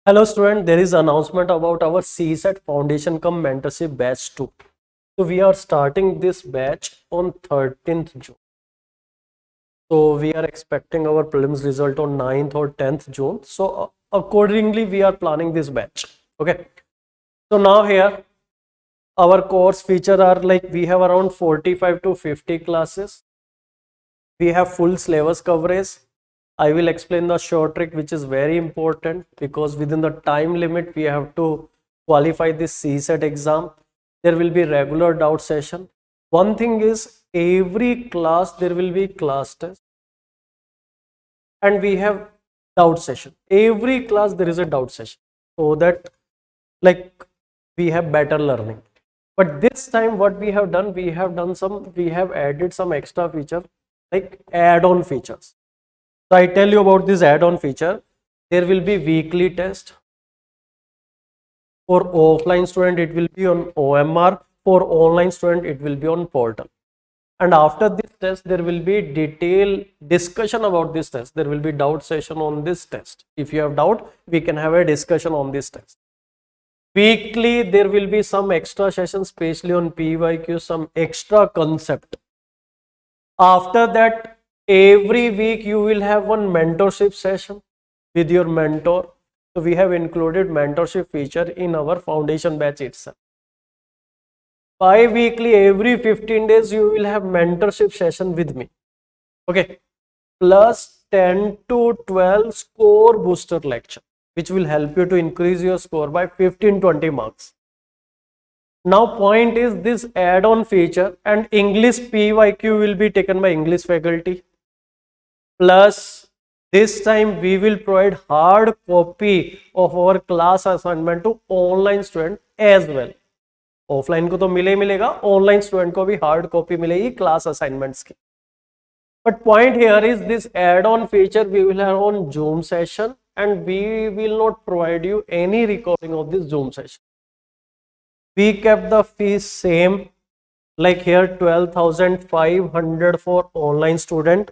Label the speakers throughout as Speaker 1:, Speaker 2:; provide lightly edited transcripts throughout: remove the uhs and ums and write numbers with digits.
Speaker 1: Hello student, there is announcement about our CSAT Foundation cum Mentorship Batch 2. So we are starting this batch on 13th June. So we are expecting our prelims result on 9th or 10th June. So accordingly we are planning this batch. Okay. So now here our course feature are like we have around 45 to 50 classes. We have full syllabus coverage. I will explain the short trick which is very important because within the time limit we have to qualify this CSAT exam. There will be regular doubt session. One thing is every class there will be class test and we have doubt session. Every class there is a doubt session so that like we have better learning. But this time what we have added some extra feature like add-on features. So I tell you about this add-on feature. There will be weekly test. For offline student, it will be on OMR. For online student, it will be on portal. And after this test, there will be detailed discussion about this test. There will be doubt session on this test. If you have doubt, we can have a discussion on this test. Weekly, there will be some extra sessions, especially on PYQ, some extra concept. After that, every week you will have one mentorship session with your mentor. So we have included mentorship feature in our foundation batch itself. Bi-weekly, every 15 days you will have mentorship session with me. Okay. Plus 10 to 12 score booster lecture, which will help you to increase your score by 15-20 marks. Now point is this add-on feature and English PYQ will be taken by English faculty. Plus this time we will provide hard copy of our class assignment to online student as well. Offline को तो मिलेगा, online student को भी hard copy मिलेगी class assignments की. But point here is this add-on feature we will have on Zoom session and we will not provide you any recording of this Zoom session. We kept the fees same, like here 12,500 for online student,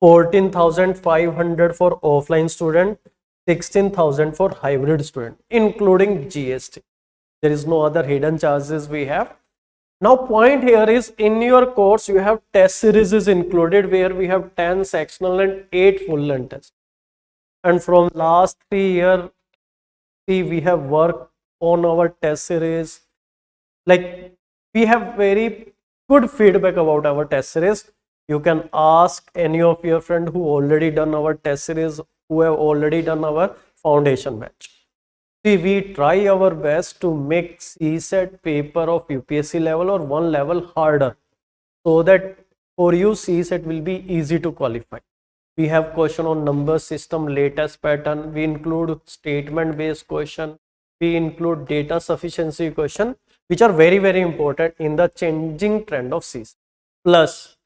Speaker 1: 14,500 for offline student, 16,000 for hybrid student, including GST. There is no other hidden charges we have. Now point here is in your course you have test series is included where we have 10 sectional and 8 full length tests. And from last 3 years, we have worked on our test series. Like we have very good feedback about our test series. You can ask any of your friend who already done our test series, who have already done our foundation batch. See, we try our best to make CSAT paper of UPSC level or one level harder so that for you CSAT will be easy to qualify. We have question on number system, latest pattern. We include statement based question. We include data sufficiency question, which are very, very important in the changing trend of CSAT. Plus,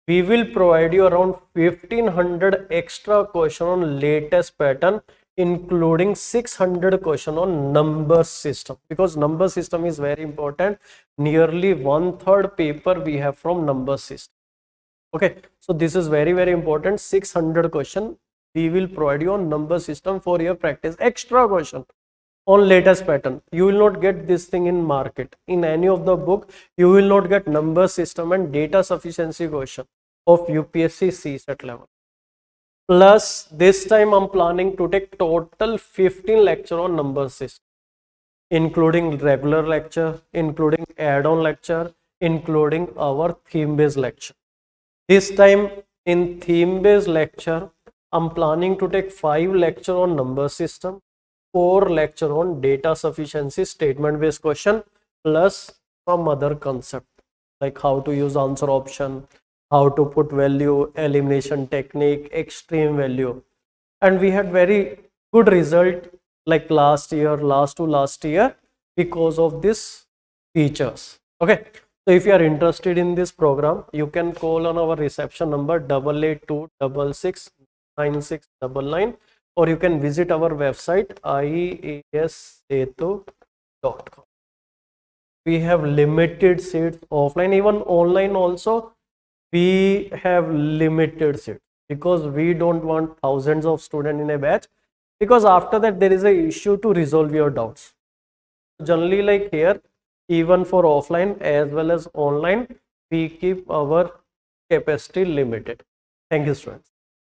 Speaker 1: we will provide you around 1500 extra question on latest pattern, including 600 question on number system, because number system is very important. Nearly 1/3 paper we have from number system. Okay, so this is very, very important. 600 question we will provide you on number system for your practice. Extra question on latest pattern. You will not get this thing in market. In any of the book, you will not get number system and data sufficiency question of UPSC CSAT level. Plus, this time I'm planning to take total 15 lecture on number system, including regular lecture, including add-on lecture, including our theme-based lecture. This time in theme-based lecture, I'm planning to take 5 lecture on number system, 4 lecture on data sufficiency statement based question, plus some other concept like how to use answer option, how to put value, elimination technique, extreme value. And we had very good result like last to last year because of this features. Okay, so if you are interested in this program, you can call on our reception number 8826669699, or you can visit our website iassetu.com. We have limited seats offline, even online also we have limited seats because we don't want thousands of students in a batch. because after that there is a issue to resolve your doubts. Generally, like here, even for offline as well as online, we keep our capacity limited. Thank you, students.